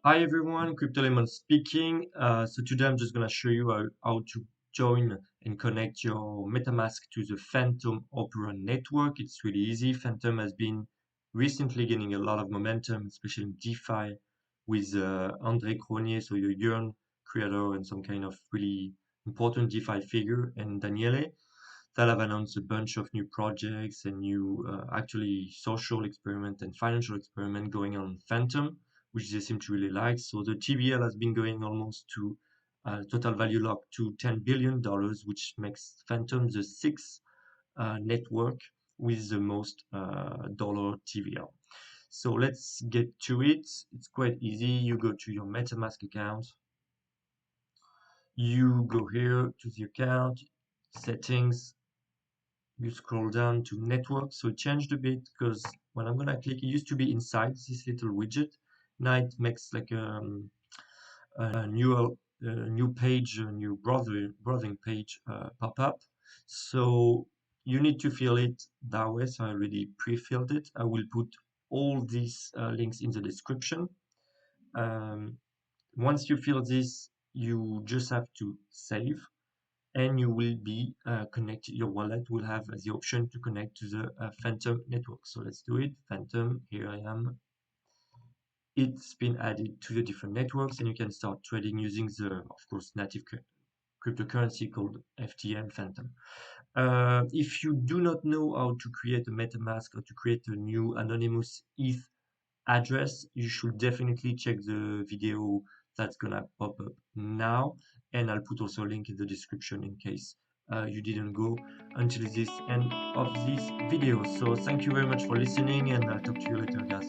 Hi everyone, CryptoLemon speaking. So today I'm just going to show you how to join and connect your MetaMask to the Fantom Opera Network. It's really easy. Fantom has been recently gaining a lot of momentum, especially in DeFi with André Cronier, so your Yearn creator and some kind of really important DeFi figure, and Daniele that have announced a bunch of new projects and new actually social experiment and financial experiment going on Phantom, which they seem to really like. So the TVL has been going almost to total value lock to $10 billion, which makes Phantom the sixth network with the most dollar TVL. So let's get to it. It's quite easy. You go to your MetaMask account. You go here to the account, settings, you scroll down to network. So it changed a bit because when I'm gonna click, it used to be inside this little widget. Now it makes like a new page, a new browsing page pop up. So you need to fill it that way. So I already pre-filled it. I will put all these links in the description. Um, Once you fill this, you just have to save and you will be connected. Your wallet will have the option to connect to the Fantom network. So let's do it. Fantom, here I am. It's been added to the different networks, and you can start trading using the, of course, native cryptocurrency called FTM Phantom. If you do not know how to create a MetaMask or to create a new anonymous ETH address, you should definitely check the video that's gonna pop up now, and I'll put also a link in the description in case you didn't go until this end of this video. So thank you very much for listening, and I'll talk to you later, guys.